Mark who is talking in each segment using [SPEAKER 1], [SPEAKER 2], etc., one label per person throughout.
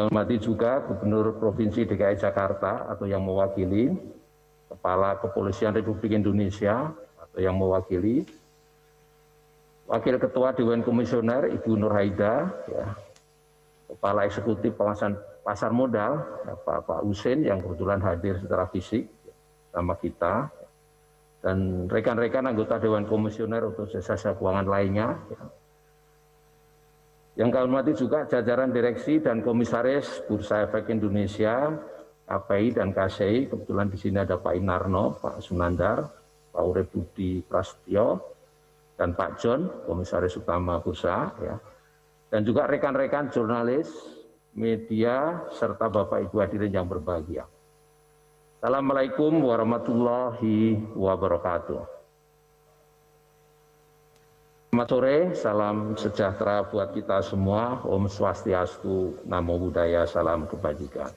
[SPEAKER 1] Yang hormati juga Gubernur Provinsi DKI Jakarta atau yang mewakili, Kepala Kepolisian Republik Indonesia atau yang mewakili, Wakil Ketua Dewan Komisioner Ibu Nur Haida, ya, Kepala Eksekutif Pengawasan Pasar Modal, ya, Pak Husin yang kebetulan hadir secara fisik sama kita, dan rekan-rekan anggota Dewan Komisioner untuk jasa keuangan lainnya. Ya. Yang kami hormati juga jajaran direksi dan komisaris Bursa Efek Indonesia, KPI dan KSEI. Kebetulan di sini ada Pak Inarno, Pak Sunandar, Pak Urip Budi Prasetyo, dan Pak John, komisaris utama Bursa. Ya. Dan juga rekan-rekan jurnalis, media, serta Bapak Ibu hadirin yang berbahagia. Assalamualaikum warahmatullahi wabarakatuh. Selamat sore, salam sejahtera buat kita semua. Om Swastiastu, Namo Buddhaya, salam kebajikan.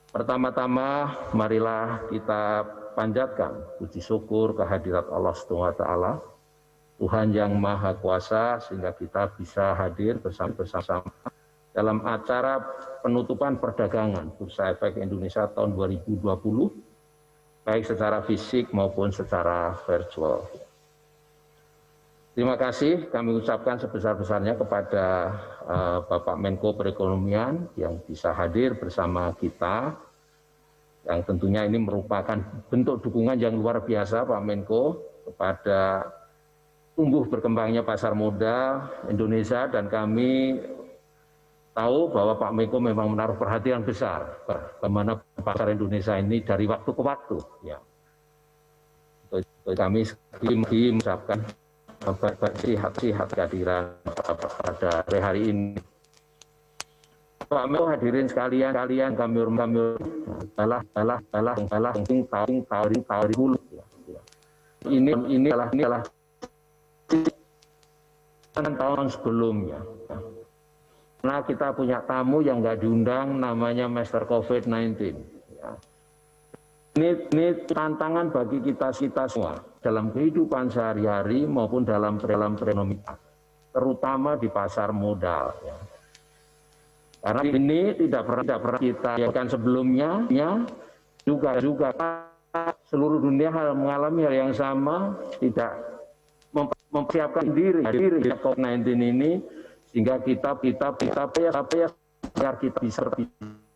[SPEAKER 1] Pertama-tama, marilah kita panjatkan puji syukur kehadirat Allah SWT, Tuhan yang Maha Kuasa, sehingga kita bisa hadir bersama-sama dalam acara penutupan perdagangan Bursa Efek Indonesia tahun 2020, baik secara fisik maupun secara virtual. Terima kasih kami ucapkan sebesar-besarnya kepada Bapak Menko Perekonomian yang bisa hadir bersama kita, yang tentunya ini merupakan bentuk dukungan yang luar biasa Pak Menko kepada tumbuh berkembangnya pasar modal Indonesia, dan kami tahu bahwa Pak Menko memang menaruh perhatian besar bagaimana pasar Indonesia ini dari waktu ke waktu. Ya. Kami mengucapkan sihat kehadiran pada hari ini. Pak Menko hadirin sekalian, kami ini adalah tahun sebelumnya. Nah, kita punya tamu yang nggak diundang, namanya Master COVID-19. Ya. Ini tantangan bagi kita semua dalam kehidupan sehari-hari maupun dalam perekonomian, terutama di pasar modal. Ya. Karena ini tidak pernah kita lakukan sebelumnya, ya, juga seluruh dunia mengalami hal yang sama, tidak mempersiapkan diri COVID-19 ini, sehingga kita agar kita bisa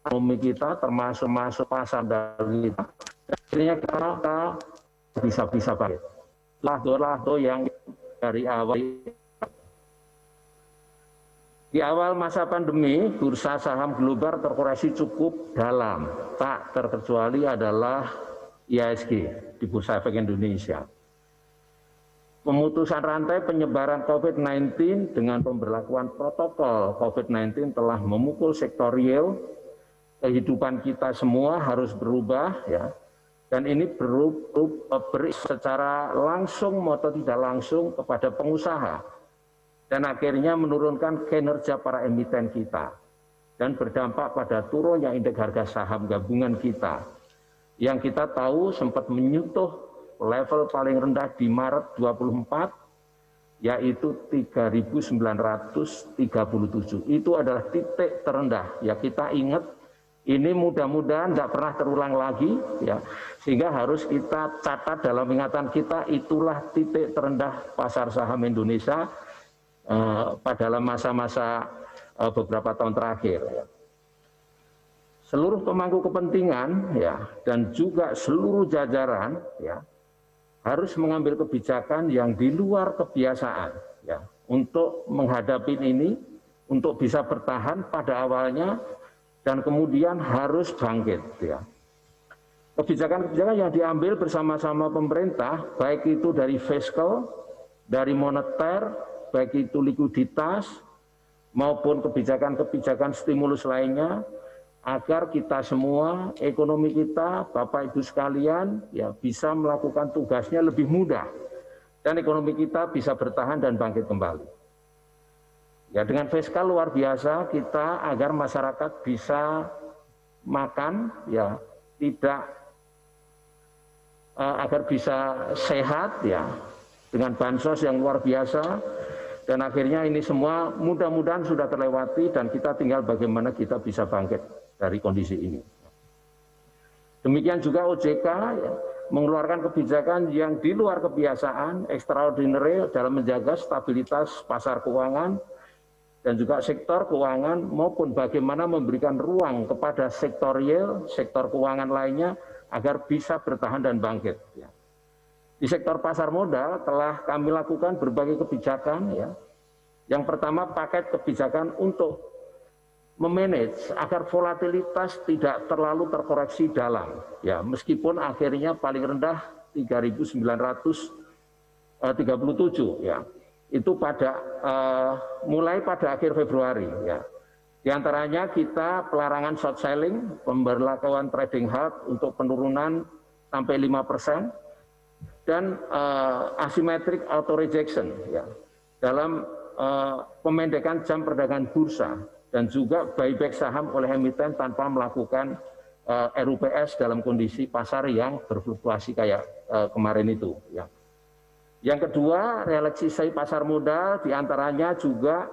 [SPEAKER 1] ekonomi kita termasuk pasar dari kita, akhirnya kita bisa bangkit. Lahdo yang dari awal. Di awal masa pandemi, bursa saham global terkoreksi cukup dalam, tak terkecuali adalah IHSG di Bursa Efek Indonesia. Pemutusan rantai penyebaran COVID-19 dengan pemberlakuan protokol COVID-19 telah memukul sektor real. Kehidupan kita semua harus berubah, ya. Dan ini beri secara langsung maupun tidak langsung kepada pengusaha. Dan akhirnya menurunkan kinerja para emiten kita. Dan berdampak pada turunnya indeks harga saham gabungan kita. Yang kita tahu sempat menyentuh level paling rendah di Maret 24, yaitu 3.937. Itu adalah titik terendah. Ya, kita ingat, ini mudah-mudahan tidak pernah terulang lagi, ya. Sehingga harus kita catat dalam ingatan kita, itulah titik terendah pasar saham Indonesia pada dalam masa-masa beberapa tahun terakhir. Ya. Seluruh pemangku kepentingan, ya, dan juga seluruh jajaran, ya, harus mengambil kebijakan yang di luar kebiasaan, ya, untuk menghadapi ini, untuk bisa bertahan pada awalnya, dan kemudian harus bangkit. Ya. Kebijakan-kebijakan yang diambil bersama-sama pemerintah, baik itu dari fiskal, dari moneter, baik itu likuiditas, maupun kebijakan-kebijakan stimulus lainnya, agar kita semua, ekonomi kita, Bapak Ibu sekalian, ya, bisa melakukan tugasnya lebih mudah, dan ekonomi kita bisa bertahan dan bangkit kembali. Ya, dengan fiskal luar biasa kita agar masyarakat bisa makan, ya, tidak agar bisa sehat, ya, dengan bansos yang luar biasa, Dan akhirnya ini semua mudah-mudahan sudah terlewati dan kita tinggal bagaimana kita bisa bangkit dari kondisi ini. Demikian juga OJK ya, mengeluarkan kebijakan yang di luar kebiasaan, extraordinary dalam menjaga stabilitas pasar keuangan dan juga sektor keuangan maupun bagaimana memberikan ruang kepada sektor real, sektor keuangan lainnya agar bisa bertahan dan bangkit. Ya. Di sektor pasar modal telah kami lakukan berbagai kebijakan. Ya. Yang pertama paket kebijakan untuk memanage agar volatilitas tidak terlalu terkoreksi dalam. Ya, meskipun akhirnya paling rendah 3.937 ya. Itu mulai pada akhir Februari ya. Di antaranya kita pelarangan short selling, pemberlakuan trading halt untuk penurunan sampai 5%. Dan asymmetric auto rejection ya, dalam pemendekan jam perdagangan bursa dan juga buyback saham oleh emiten tanpa melakukan RUPS dalam kondisi pasar yang berfluktuasi kayak kemarin itu. Ya. Yang kedua, relaksasi pasar modal diantaranya juga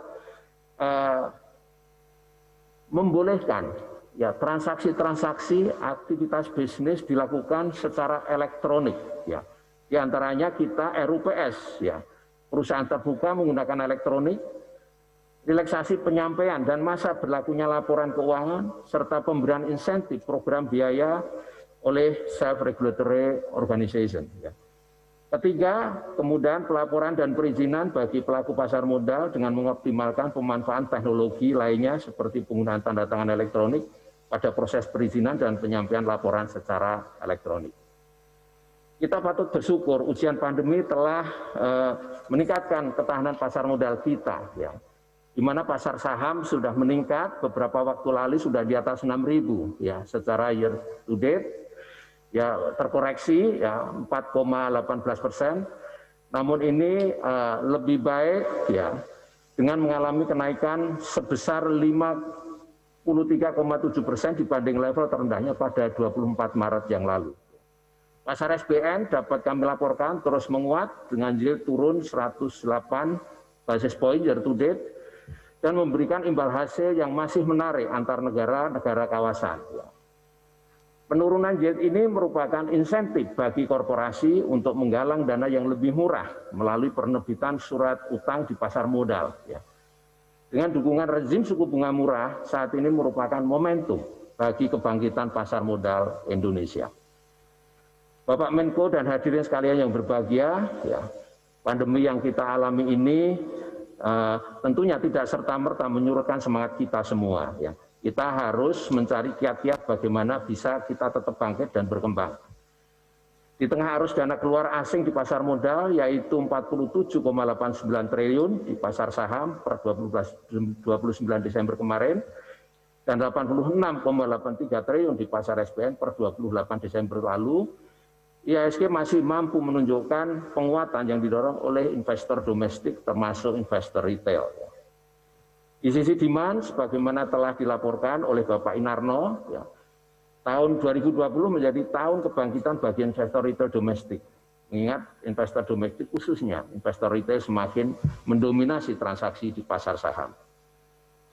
[SPEAKER 1] membolehkan ya transaksi-transaksi aktivitas bisnis dilakukan secara elektronik. Ya. Di antaranya kita RUPS, ya, perusahaan terbuka menggunakan elektronik, relaksasi penyampaian dan masa berlakunya laporan keuangan, serta pemberian insentif program biaya oleh self-regulatory organization. Ya. Ketiga, kemudian pelaporan dan perizinan bagi pelaku pasar modal dengan mengoptimalkan pemanfaatan teknologi lainnya seperti penggunaan tanda tangan elektronik pada proses perizinan dan penyampaian laporan secara elektronik. Kita patut bersyukur ujian pandemi telah meningkatkan ketahanan pasar modal kita, ya. Di mana pasar saham sudah meningkat beberapa waktu lalu sudah di atas 6.000 ya secara year to date, ya terkoreksi ya 4,18%. Namun ini lebih baik ya dengan mengalami kenaikan sebesar 53,7% dibanding level terendahnya pada 24 Maret yang lalu. Pasar SBN dapat kami laporkan terus menguat dengan yield turun 108 basis point year to date dan memberikan imbal hasil yang masih menarik antar negara-negara kawasan. Penurunan yield ini merupakan insentif bagi korporasi untuk menggalang dana yang lebih murah melalui penerbitan surat utang di pasar modal. Dengan dukungan rezim suku bunga murah saat ini merupakan momentum bagi kebangkitan pasar modal Indonesia. Bapak Menko dan hadirin sekalian yang berbahagia, ya, pandemi yang kita alami ini tentunya tidak serta-merta menyurutkan semangat kita semua. Ya. Kita harus mencari kiat-kiat bagaimana bisa kita tetap bangkit dan berkembang. Di tengah arus dana keluar asing di pasar modal, yaitu 47,89 triliun di pasar saham per 29 Desember kemarin, dan 86,83 triliun di pasar SBN per 28 Desember lalu, IHSG masih mampu menunjukkan penguatan yang didorong oleh investor domestik termasuk investor retail. Di sisi demand, sebagaimana telah dilaporkan oleh Bapak Inarno, ya, tahun 2020 menjadi tahun kebangkitan bagi investor retail domestik. Mengingat investor domestik khususnya investor retail semakin mendominasi transaksi di pasar saham.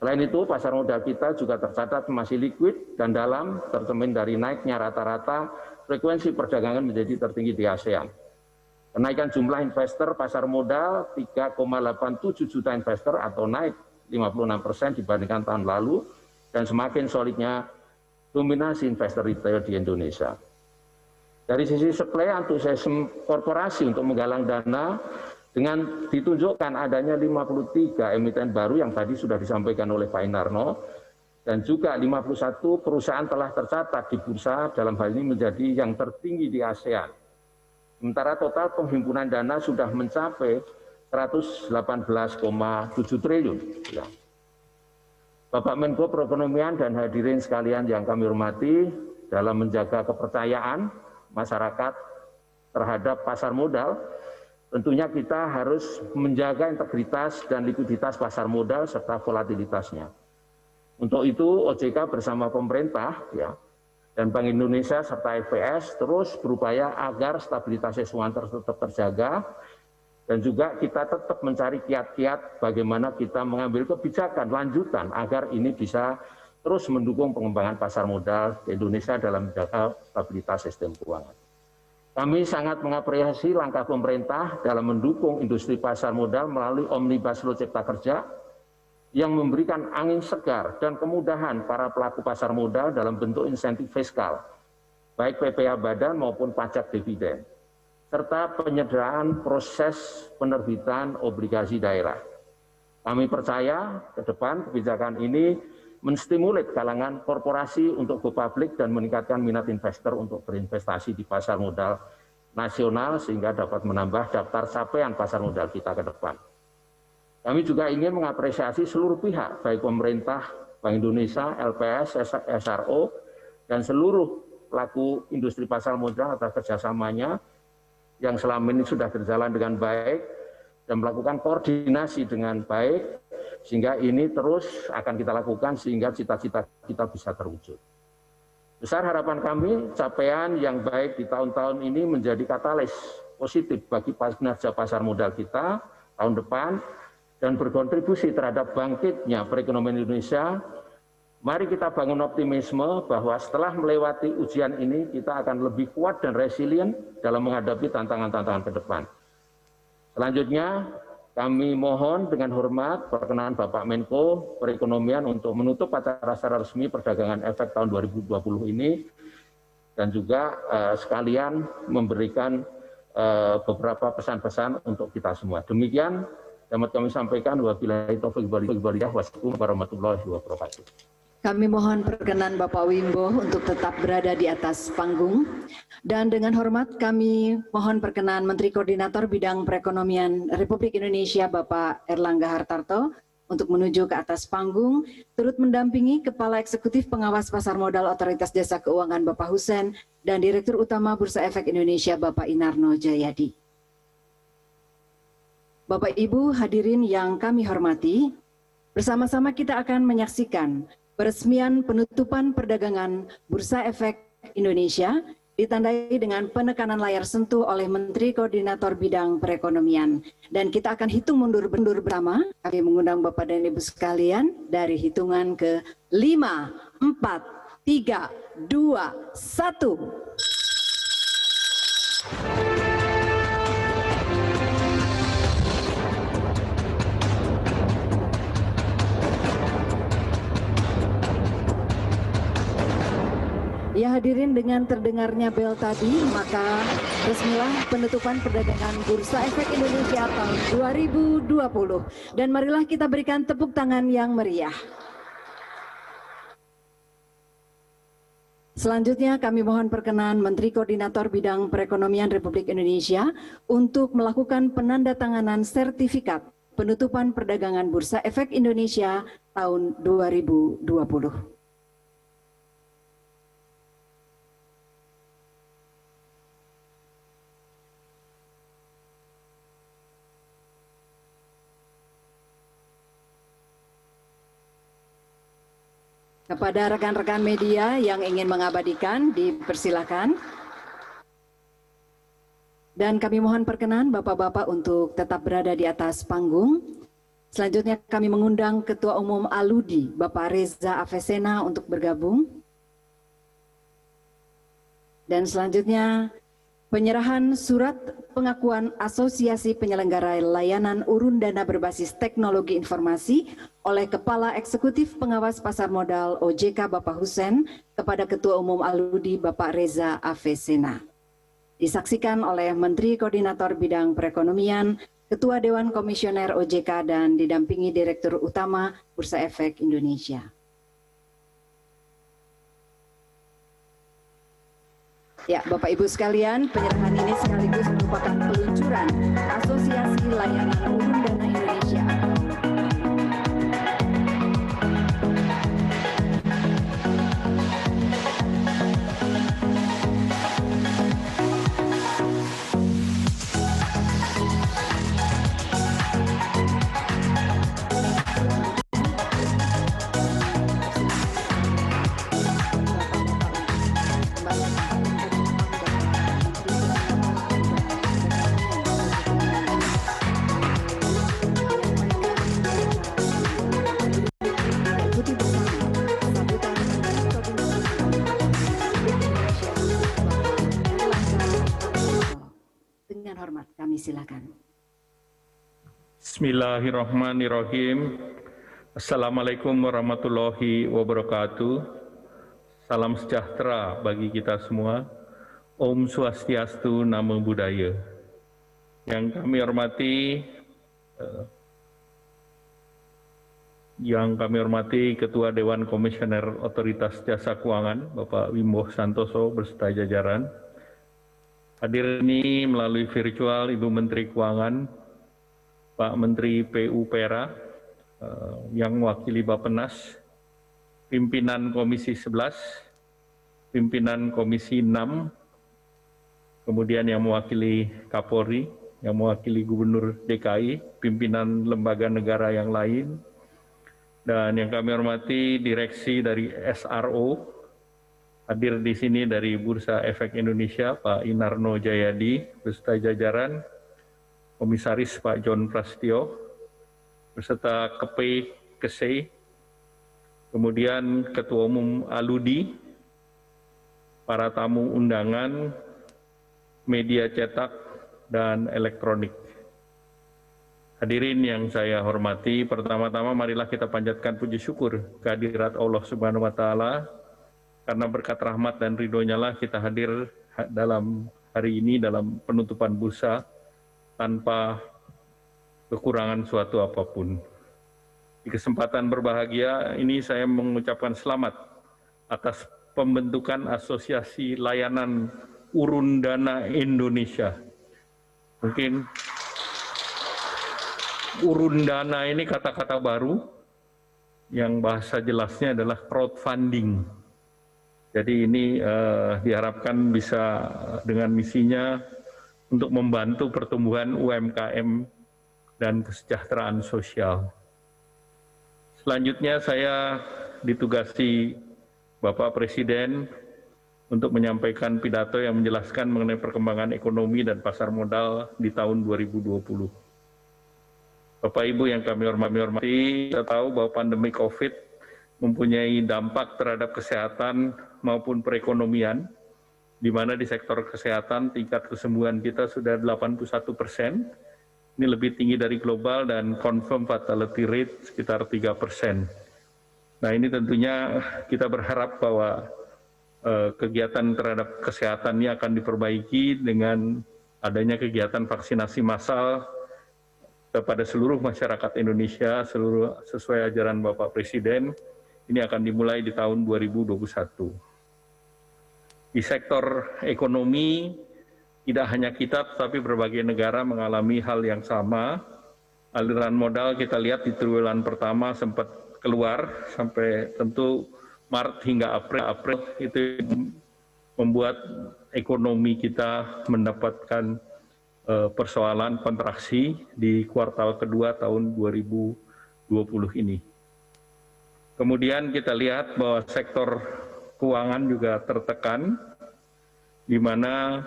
[SPEAKER 1] Selain itu, pasar modal kita juga tercatat masih liquid dan dalam, tercermin dari naiknya rata-rata frekuensi perdagangan menjadi tertinggi di ASEAN. Kenaikan jumlah investor pasar modal 3,87 juta investor atau naik 56% dibandingkan tahun lalu dan semakin solidnya dominasi investor retail di Indonesia. Dari sisi supply, antusiasme korporasi untuk menggalang dana dengan ditunjukkan adanya 53 emiten baru yang tadi sudah disampaikan oleh Pak Inarno, dan juga 51 perusahaan telah tercatat di bursa, dalam hal ini menjadi yang tertinggi di ASEAN. Sementara total penghimpunan dana sudah mencapai 118,7 triliun. Ya. Bapak Menko Perekonomian dan hadirin sekalian yang kami hormati, dalam menjaga kepercayaan masyarakat terhadap pasar modal, tentunya kita harus menjaga integritas dan likuiditas pasar modal serta volatilitasnya. Untuk itu OJK bersama pemerintah ya, dan Bank Indonesia serta FPS terus berupaya agar stabilitas keuangan tetap terjaga Dan juga kita tetap mencari kiat-kiat bagaimana kita mengambil kebijakan lanjutan agar ini bisa terus mendukung pengembangan pasar modal di Indonesia dalam menjaga stabilitas sistem keuangan. Kami sangat mengapresiasi langkah pemerintah dalam mendukung industri pasar modal melalui Omnibus Law Cipta Kerja yang memberikan angin segar dan kemudahan para pelaku pasar modal dalam bentuk insentif fiskal, baik PPh badan maupun pajak dividen, serta penyederhanaan proses penerbitan obligasi daerah. Kami percaya ke depan kebijakan ini menstimulir kalangan korporasi untuk go public dan meningkatkan minat investor untuk berinvestasi di pasar modal nasional sehingga dapat menambah daftar capaian pasar modal kita ke depan. Kami juga ingin mengapresiasi seluruh pihak, baik pemerintah, Bank Indonesia, LPS, SRO, dan seluruh pelaku industri pasar modal atas kerjasamanya yang selama ini sudah berjalan dengan baik dan melakukan koordinasi dengan baik, sehingga ini terus akan kita lakukan sehingga cita-cita kita bisa terwujud. Besar harapan kami capaian yang baik di tahun-tahun ini menjadi katalis positif bagi kinerja pasar modal kita tahun depan dan berkontribusi terhadap bangkitnya perekonomian Indonesia. Mari kita bangun optimisme bahwa setelah melewati ujian ini kita akan lebih kuat dan resilient dalam menghadapi tantangan-tantangan ke depan. Selanjutnya, kami mohon dengan hormat perkenan Bapak Menko Perekonomian untuk menutup acara secara resmi perdagangan efek tahun 2020 ini dan juga sekalian memberikan beberapa pesan-pesan untuk kita semua. Demikian dapat kami sampaikan. Wabillahi taufiq wal hidayah. Wassalamualaikum warahmatullahi wabarakatuh.
[SPEAKER 2] Kami mohon perkenan Bapak Wimbo untuk tetap berada di atas panggung. Dan dengan hormat kami mohon perkenan Menteri Koordinator Bidang Perekonomian Republik Indonesia Bapak Erlangga Hartarto untuk menuju ke atas panggung, turut mendampingi Kepala Eksekutif Pengawas Pasar Modal Otoritas Jasa Keuangan Bapak Husen dan Direktur Utama Bursa Efek Indonesia Bapak Inarno Jayadi. Bapak Ibu hadirin yang kami hormati, bersama-sama kita akan menyaksikan peresmian penutupan perdagangan Bursa Efek Indonesia ditandai dengan penekanan layar sentuh oleh Menteri Koordinator Bidang Perekonomian. Dan kita akan hitung mundur bersama. Kami mengundang Bapak dan Ibu sekalian dari hitungan ke 5, 4, 3, 2, 1. Ya hadirin, dengan terdengarnya bel tadi, maka resmilah penutupan perdagangan Bursa Efek Indonesia tahun 2020. Dan marilah kita berikan tepuk tangan yang meriah. Selanjutnya kami mohon perkenan Menteri Koordinator Bidang Perekonomian Republik Indonesia untuk melakukan penandatanganan sertifikat penutupan perdagangan Bursa Efek Indonesia tahun 2020. Kepada rekan-rekan media yang ingin mengabadikan, dipersilakan. Dan kami mohon perkenan Bapak-Bapak untuk tetap berada di atas panggung. Selanjutnya kami mengundang Ketua Umum Aludi, Bapak Reza Avesena untuk bergabung. Dan selanjutnya penyerahan surat pengakuan Asosiasi Penyelenggara Layanan Urun Dana Berbasis Teknologi Informasi oleh Kepala Eksekutif Pengawas Pasar Modal OJK Bapak Husen kepada Ketua Umum Aludi Bapak Reza Avesena. Disaksikan oleh Menteri Koordinator Bidang Perekonomian, Ketua Dewan Komisioner OJK dan didampingi Direktur Utama Bursa Efek Indonesia. Ya, Bapak Ibu sekalian, penyerahan ini sekaligus merupakan peluncuran Asosiasi Layanan Urun Dana Indonesia. kami silakan.
[SPEAKER 3] Bismillahirrahmanirrahim. Assalamualaikum warahmatullahi wabarakatuh. Salam sejahtera bagi kita semua. Om Swastiastu, Namo Buddhaya. Yang kami hormati Ketua Dewan Komisioner Otoritas Jasa Keuangan, Bapak Wimbo Santoso beserta jajaran. Hadir ini melalui virtual Ibu Menteri Keuangan, Pak Menteri PU-PERA, yang mewakili Bappenas, pimpinan Komisi 11, pimpinan Komisi 6, kemudian yang mewakili Kapolri, yang mewakili Gubernur DKI, pimpinan lembaga negara yang lain, dan yang kami hormati direksi dari SRO, hadir di sini dari Bursa Efek Indonesia, Pak Inarno Jayadi, beserta jajaran, Komisaris Pak John Prasetyo, beserta KSEI, kemudian Ketua Umum Aludi, para tamu undangan, media cetak, dan elektronik. Hadirin yang saya hormati, pertama-tama marilah kita panjatkan puji syukur kehadirat Allah Subhanahu wa Ta'ala, karena berkat rahmat dan ridho-Nya lah kita hadir dalam hari ini dalam penutupan bursa tanpa kekurangan suatu apapun. Di kesempatan berbahagia ini saya mengucapkan selamat atas pembentukan Asosiasi Layanan Urun Dana Indonesia. Mungkin urun dana ini kata-kata baru yang bahasa jelasnya adalah crowdfunding. Jadi ini diharapkan bisa dengan misinya untuk membantu pertumbuhan UMKM dan kesejahteraan sosial. Selanjutnya saya ditugasi Bapak Presiden untuk menyampaikan pidato yang menjelaskan mengenai perkembangan ekonomi dan pasar modal di tahun 2020. Bapak Ibu yang kami hormati, kita tahu bahwa pandemi COVID mempunyai dampak terhadap kesehatan maupun perekonomian, di mana di sektor kesehatan tingkat kesembuhan kita sudah 81%, ini lebih tinggi dari global, dan confirm fatality rate sekitar 3%. Nah ini tentunya kita berharap bahwa kegiatan terhadap kesehatan ini akan diperbaiki dengan adanya kegiatan vaksinasi massal kepada seluruh masyarakat Indonesia sesuai ajaran Bapak Presiden. Ini akan dimulai di tahun 2021. Di sektor ekonomi, tidak hanya kita tetapi berbagai negara mengalami hal yang sama. Aliran modal kita lihat di triwulan pertama sempat keluar sampai tentu Maret hingga April itu membuat ekonomi kita mendapatkan persoalan kontraksi di kuartal kedua tahun 2020 ini. Kemudian kita lihat bahwa sektor keuangan juga tertekan, di mana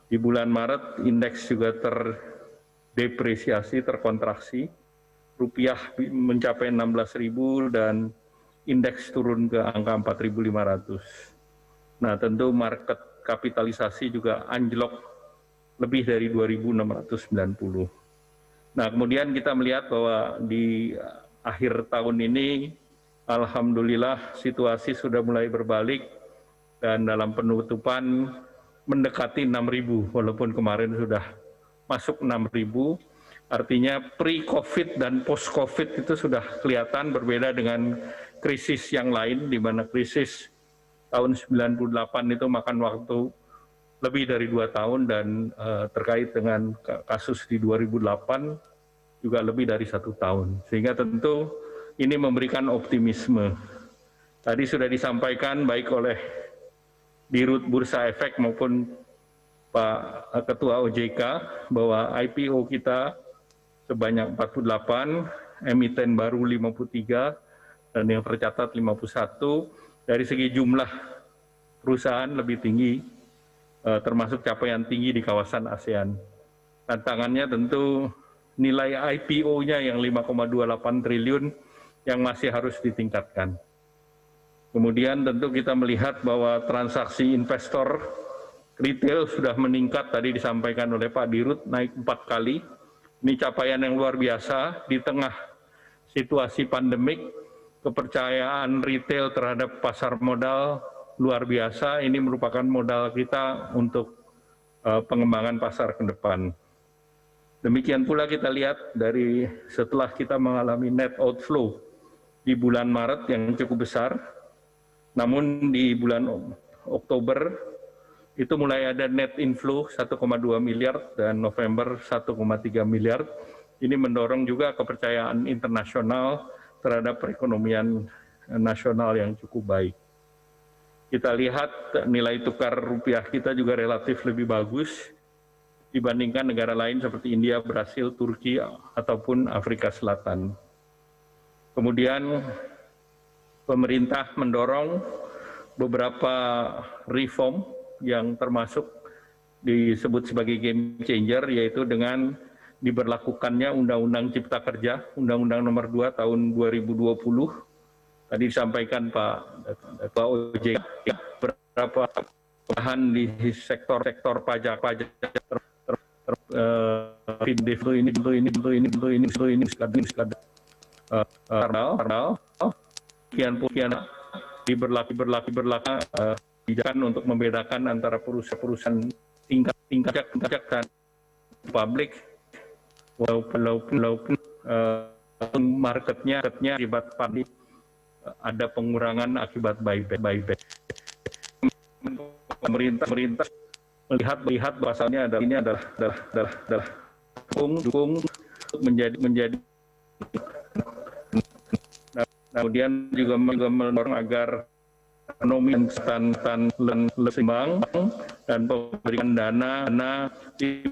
[SPEAKER 3] di bulan Maret indeks juga terdepresiasi, terkontraksi, rupiah mencapai 16.000 dan indeks turun ke angka 4.500. Nah tentu market kapitalisasi juga anjlok lebih dari 2.690. Nah kemudian kita melihat bahwa di akhir tahun ini alhamdulillah situasi sudah mulai berbalik dan dalam penutupan mendekati 6.000 walaupun kemarin sudah masuk 6.000. Artinya pre-COVID dan post-COVID itu sudah kelihatan berbeda dengan krisis yang lain, di mana krisis tahun 98 itu makan waktu lebih dari 2 tahun, dan terkait dengan kasus di 2008 juga lebih dari 1 tahun. Sehingga tentu ini memberikan optimisme. Tadi sudah disampaikan baik oleh Dirut Bursa Efek maupun Pak Ketua OJK bahwa IPO kita sebanyak 48, emiten baru 53, dan yang tercatat 51. Dari segi jumlah perusahaan lebih tinggi, termasuk capaian tinggi di kawasan ASEAN. Tantangannya tentu nilai IPO-nya yang 5,28 triliun yang masih harus ditingkatkan. Kemudian tentu kita melihat bahwa transaksi investor Retail sudah meningkat, tadi disampaikan oleh Pak Dirut, naik 4 kali. Ini capaian yang luar biasa di tengah situasi pandemik. Kepercayaan retail terhadap pasar modal luar biasa. Ini merupakan modal kita untuk pengembangan pasar ke depan. Demikian pula kita lihat dari setelah kita mengalami net outflow di bulan Maret yang cukup besar, namun di bulan Oktober itu mulai ada net inflow 1,2 miliar dan November 1,3 miliar. Ini mendorong juga kepercayaan internasional terhadap perekonomian nasional yang cukup baik. Kita lihat nilai tukar rupiah kita juga relatif lebih bagus dibandingkan negara lain seperti India, Brasil, Turki, ataupun Afrika Selatan. Kemudian pemerintah mendorong beberapa reform yang termasuk disebut sebagai game changer, yaitu dengan diberlakukannya Undang-Undang Cipta Kerja, Undang-Undang Nomor 2 Tahun 2020. Tadi disampaikan Pak OJK, beberapa bahan di sektor pajak kebijakan untuk membedakan antara perusahaan tingkat dan publik, walaupun marketnya akibat pandemi ada pengurangan akibat buyback. Pemerintah melihat bahasanya ini adalah dukung menjadi kemudian juga mendorong agar ekonomi tan seimbang dan memberikan dana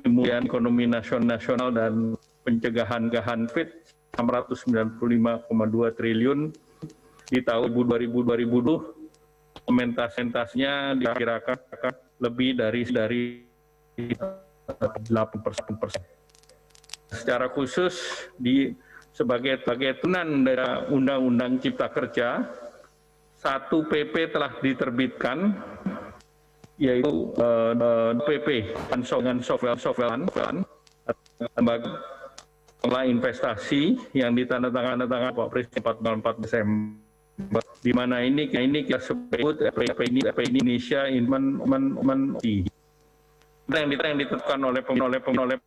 [SPEAKER 3] pemulihan ekonomi nasional dan pencegahan fit 695,2 triliun di tahun 2020. Implementasinya diperkirakan lebih dari 8%. Secara khusus sebagai turunan dari Undang-Undang Cipta Kerja, 1 PP telah diterbitkan, yaitu PP dengan software lembaga investasi yang ditandatangani Pak Presiden 4 Desember. Di mana ini kita sebut Indonesia Investment yang ditetapkan oleh pemerintah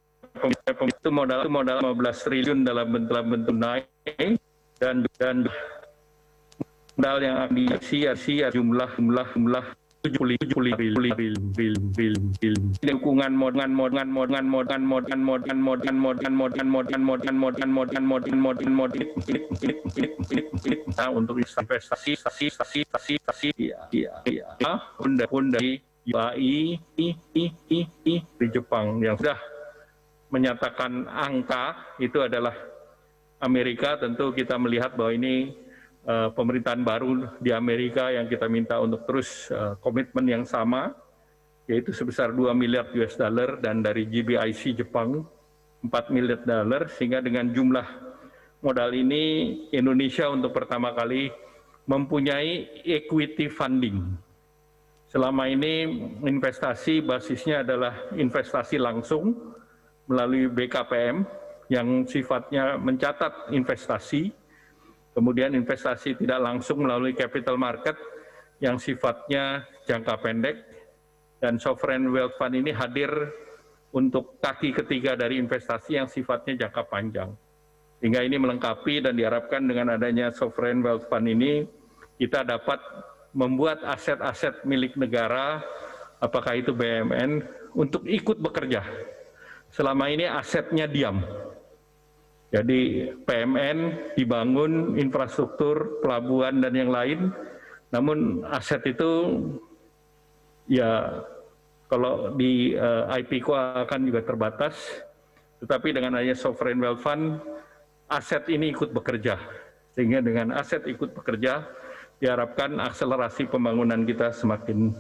[SPEAKER 3] itu modal 15 triliun dalam bentuk naik dan modal yang akan diisi jumlah 70 dukungan untuk investasi dari UAE di Jepang yang sudah menyatakan angka itu adalah Amerika. Tentu kita melihat bahwa ini pemerintahan baru di Amerika yang kita minta untuk terus komitmen yang sama, yaitu sebesar 2 miliar US dollar, dan dari GBIC Jepang 4 miliar dolar, sehingga dengan jumlah modal ini Indonesia untuk pertama kali mempunyai equity funding. Selama ini investasi basisnya adalah investasi langsung melalui BKPM yang sifatnya mencatat investasi. Kemudian investasi tidak langsung melalui capital market yang sifatnya jangka pendek, dan sovereign wealth fund ini hadir untuk kaki ketiga dari investasi yang sifatnya jangka panjang. Sehingga ini melengkapi, dan diharapkan dengan adanya sovereign wealth fund ini kita dapat membuat aset-aset milik negara, apakah itu BUMN, untuk ikut bekerja. Selama ini asetnya diam. Jadi PMN dibangun, infrastruktur, pelabuhan, dan yang lain, namun aset itu ya kalau di IPCO akan juga terbatas, tetapi dengan adanya sovereign wealth fund, aset ini ikut bekerja. Sehingga dengan aset ikut bekerja, diharapkan akselerasi pembangunan kita semakin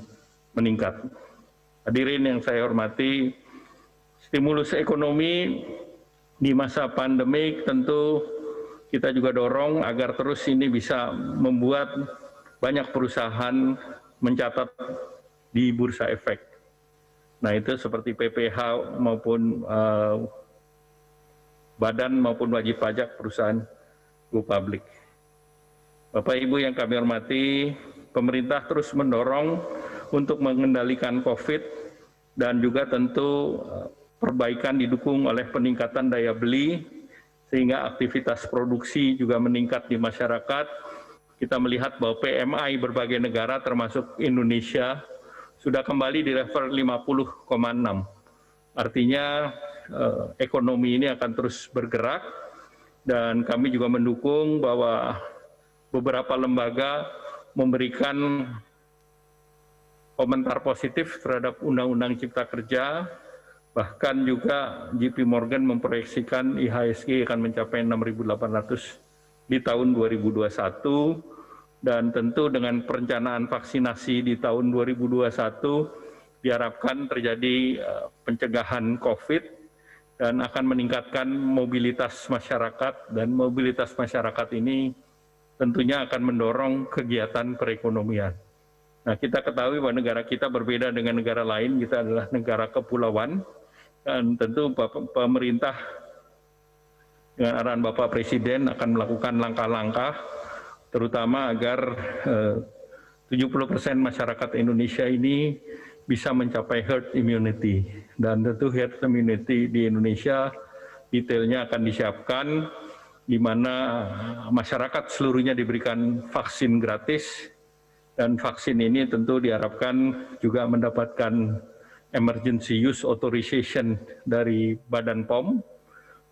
[SPEAKER 3] meningkat. Hadirin yang saya hormati, stimulus ekonomi di masa pandemik tentu kita juga dorong agar terus ini bisa membuat banyak perusahaan mencatat di Bursa Efek. Nah itu seperti PPh maupun badan maupun wajib pajak perusahaan go public. Bapak Ibu yang kami hormati, pemerintah terus mendorong untuk mengendalikan COVID dan juga tentu perbaikan didukung oleh peningkatan daya beli sehingga aktivitas produksi juga meningkat di masyarakat. Kita melihat bahwa PMI berbagai negara termasuk Indonesia sudah kembali di level 50,6. Artinya ekonomi ini akan terus bergerak dan kami juga mendukung bahwa beberapa lembaga memberikan komentar positif terhadap Undang-Undang Cipta Kerja. Bahkan juga JP Morgan memproyeksikan IHSG akan mencapai 6.800 di tahun 2021 dan tentu dengan perencanaan vaksinasi di tahun 2021 diharapkan terjadi pencegahan COVID dan akan meningkatkan mobilitas masyarakat dan mobilitas masyarakat ini tentunya akan mendorong kegiatan perekonomian. Nah, kita ketahui bahwa negara kita berbeda dengan negara lain, kita adalah negara kepulauan dan tentu pemerintah dengan arahan Bapak Presiden akan melakukan langkah-langkah terutama agar 70% masyarakat Indonesia ini bisa mencapai herd immunity. Dan tentu herd immunity di Indonesia detailnya akan disiapkan di mana masyarakat seluruhnya diberikan vaksin gratis dan vaksin ini tentu diharapkan juga mendapatkan emergency use authorization dari Badan POM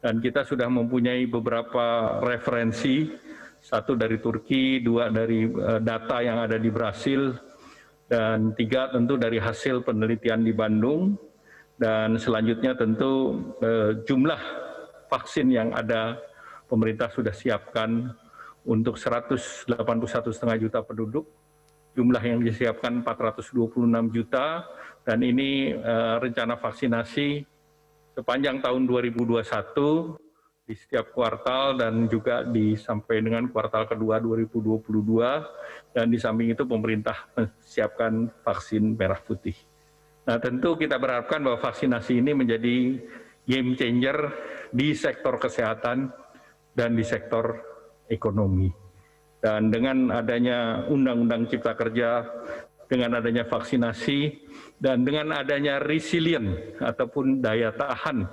[SPEAKER 3] dan kita sudah mempunyai beberapa referensi, satu dari Turki, dua dari data yang ada di Brasil, dan tiga tentu dari hasil penelitian di Bandung, dan selanjutnya tentu jumlah vaksin yang ada pemerintah sudah siapkan untuk 181,5 juta penduduk, jumlah yang disiapkan 426 juta, dan ini rencana vaksinasi sepanjang tahun 2021 di setiap kuartal dan juga sampai dengan kuartal kedua 2022, dan di samping itu pemerintah menyiapkan vaksin merah putih. Nah tentu kita berharapkan bahwa vaksinasi ini menjadi game changer di sektor kesehatan dan di sektor ekonomi. Dan dengan adanya Undang-Undang Cipta Kerja, dengan adanya vaksinasi, dan dengan adanya resilient ataupun daya tahan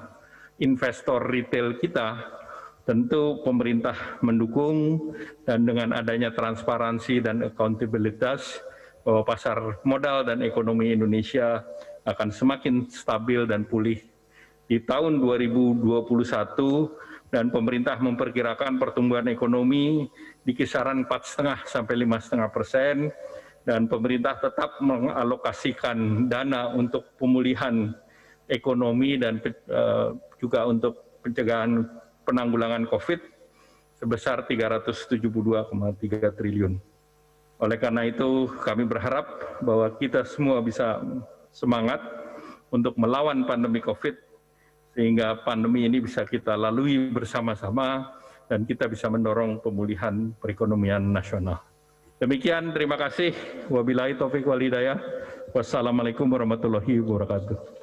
[SPEAKER 3] investor retail kita, tentu pemerintah mendukung dan dengan adanya transparansi dan akuntabilitas bahwa pasar modal dan ekonomi Indonesia akan semakin stabil dan pulih di tahun 2021, dan pemerintah memperkirakan pertumbuhan ekonomi di kisaran 4,5 sampai 5,5%, dan pemerintah tetap mengalokasikan dana untuk pemulihan ekonomi dan juga untuk pencegahan penanggulangan COVID sebesar 372,3 triliun. Oleh karena itu kami berharap bahwa kita semua bisa semangat untuk melawan pandemi COVID sehingga pandemi ini bisa kita lalui bersama-sama dan kita bisa mendorong pemulihan perekonomian nasional. Demikian, terima kasih. Wabillahi taufiq wal hidayah. Wassalamualaikum warahmatullahi wabarakatuh.